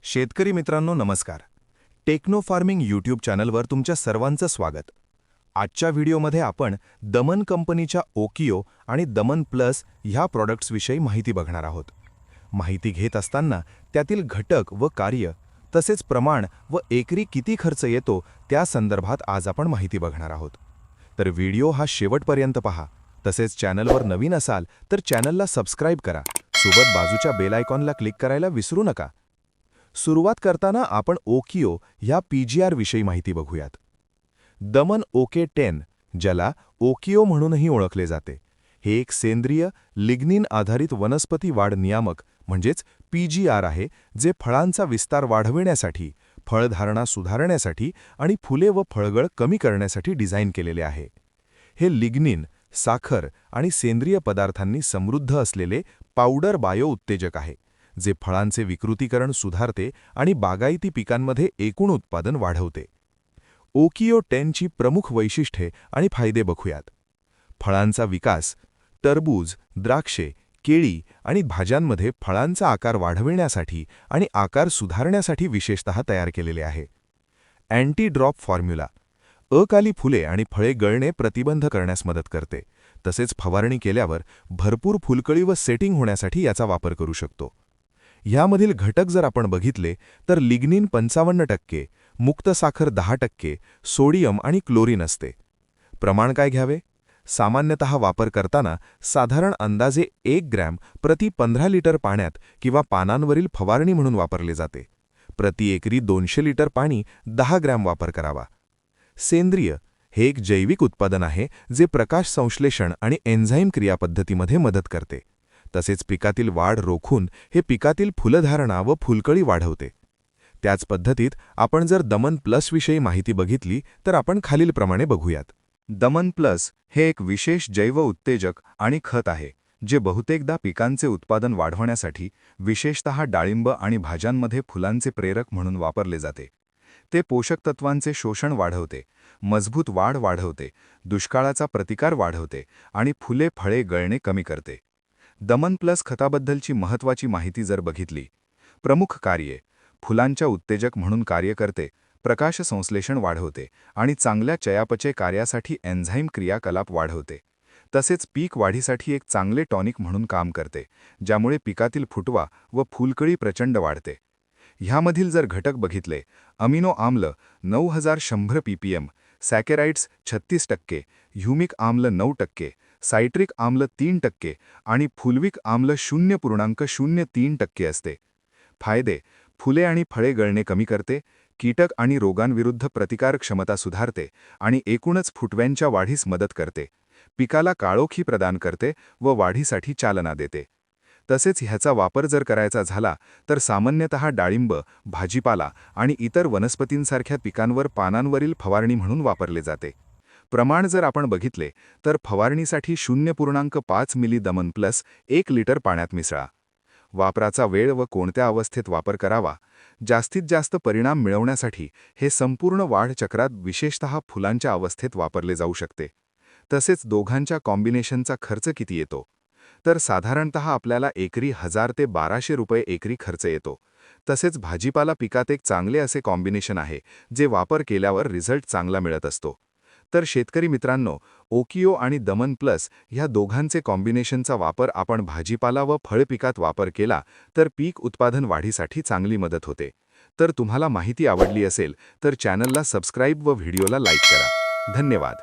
शेतकरी मित्रांनो नमस्कार. टेक्नो फार्मिंग यूट्यूब चॅनलवर तुमच्या सर्वांचं स्वागत. आजच्या व्हिडिओमध्ये आपण दमन कंपनीच्या ओकियो आणि दमन प्लस ह्या प्रॉडक्ट्सविषयी माहिती बघणार आहोत. माहिती घेत असताना त्यातील घटक व कार्य तसेच प्रमाण व एकरी किती खर्च येतो त्या संदर्भात आज आपण माहिती बघणार आहोत. तर व्हिडिओ हा शेवटपर्यंत पहा. तसेच चॅनलवर नवीन असाल तर चॅनलला सबस्क्राईब करा. सोबत बाजूच्या बेल आयकॉनला क्लिक करायला विसरू नका. सुरुवात करताना आपण ओकियो ह्या पीजीआर विषयी माहिती बघूयात. दमन ओके-10 ज्याला ओकियो म्हणूनही ओळखले जाते, हे एक सेंद्रिय लिग्निन आधारित वनस्पती वाढ नियामक म्हणजेच पीजीआर आहे, जे फळांचा विस्तार वाढविण्यासाठी, फळधारणा सुधारण्यासाठी आणि फुले व फळगळ कमी करण्यासाठी डिझाइन केलेले आहे. हे लिग्निन, साखर आणि सेंद्रिय पदार्थांनी समृद्ध असलेले पावडर बायो उत्तेजक आहे, जे फळांचे विकृतीकरण सुधारते आणि बागायती पिकांमध्ये एकूण उत्पादन वाढवते. ओकियो-10 ची प्रमुख वैशिष्ट्ये आणि फायदे बघूयात. फळांचा विकास. टरबूज, द्राक्षे, केळी आणि भाज्यांमध्ये फळांचा आकार वाढविण्यासाठी आणि आकार सुधारण्यासाठी विशेषतः तयार केलेले आहे. Anti drop formula. अकाली फुले आणि फळे गळणे प्रतिबंध करण्यास मदत करते. तसेच फवारणी केल्यावर भरपूर फुलकळी व सेटिंग होण्यासाठी याचा वापर करू शकतो. ह्यामधील घटक जर आपण बघितले तर लिग्निन 55%, मुक्त साखर 10%, सोडियम आणि क्लोरीन असते. प्रमाण काय घ्यावे? सामान्यतः वापर करताना साधारण अंदाजे 1 ग्रॅम प्रति 15 लिटर पाण्यात किंवा पानांवरील फवारणी म्हणून वापरले जाते. प्रति एकरी 200 लिटर पाणी 10 ग्रॅम वापर करावा. सेंद्रिय हे एक जैविक उत्पादन आहे, जे प्रकाश संश्लेषण आणि एन्झाईम क्रियापद्धतीमध्ये मदत करते. तसेच पिकातील वाढ रोखून हे पिकातील फुलधारणा व फुलकळी वाढवते. त्याच पद्धतीत आपण जर दमन प्लसविषयी माहिती बघितली तर आपण खालीलप्रमाणे बघूयात. दमन प्लस हे एक विशेष जैव उत्तेजक आणि खत आहे, जे बहुतेकदा पिकांचे उत्पादन वाढवण्यासाठी, विशेषतः डाळिंब आणि भाज्यांमध्ये फुलांचे प्रेरक म्हणून वापरले जाते. ते पोषक तत्वांचे शोषण वाढवते, मजबूत वाढ वाढवते, दुष्काळाचा प्रतिकार वाढवते आणि फुले फळे गळणे कमी करते. दमन प्लस खताबद्दलची महत्त्वाची माहिती जर बघितली. प्रमुख कार्ये. फुलांच्या उत्तेजक म्हणून कार्य करते, प्रकाश संश्लेषण वाढवते आणि चांगल्या चयापचय कार्यासाठी एन्झाईम क्रियाकलाप वाढवते. तसेच पीक वाढीसाठी एक चांगले टॉनिक म्हणून काम करते, ज्यामुळे पिकातील फुटवा व फुलकळी प्रचंड वाढते. ह्यामधील जर घटक बघितले, अमिनो आम्ल 9100 ppm, सॅकेराइड्स 36%, ह्युमिक आम्ल 9%, सायट्रिक आम्ल 3% आणि फुलविक आम्ल 0.03% असते. फायदे. फुले आणि फळे गळणे कमी करते, कीटक आणि रोगांविरुद्ध प्रतिकार क्षमता सुधारते आणि एकूणच फुटव्यांच्या वाढीस मदत करते. पिकाला काळोखी प्रदान करते व वाढीसाठी चालना देते. तसेच ह्याचा वापर जर करायचा झाला तर सामान्यतः डाळिंब, भाजीपाला आणि इतर वनस्पतींसारख्या पिकांवर पानांवरील फवारणी म्हणून वापरले जाते. प्रमाण जर आपण बघितले तर फवारणीसाठी 0.5 मिली दमन प्लस 1 लिटर पाण्यात मिसळा. वापराचा वेळ व कोणत्या अवस्थेत वापर करावा. जास्तीत जास्त परिणाम मिळवण्यासाठी हे संपूर्ण वाढ चक्रात विशेषतः फुलांच्या अवस्थेत वापरले जाऊ शकते. तसेच दोघांच्या कॉम्बिनेशनचा खर्च किती येतो? तर साधारणतः आपल्याला एकरी 1000 ते 1200 रुपये एकरी खर्च येतो. तसेच भाजीपाला पिकात एक चांगले असे कॉम्बिनेशन आहे, जे वापर केल्यावर रिझल्ट चांगला मिळत असतो. तर शेतकरी मित्रांनो, ओकियो आणि दमन प्लस ह्या दोघांचे कॉम्बिनेशनचा वापर आपण भाजीपाला व फळपिकात वापर केला तर पीक उत्पादन वाढीसाठी चांगली मदत होते. तर तुम्हाला माहिती आवडली असेल तर चॅनलला सबस्क्राईब व व्हिडिओला लाईक करा. धन्यवाद.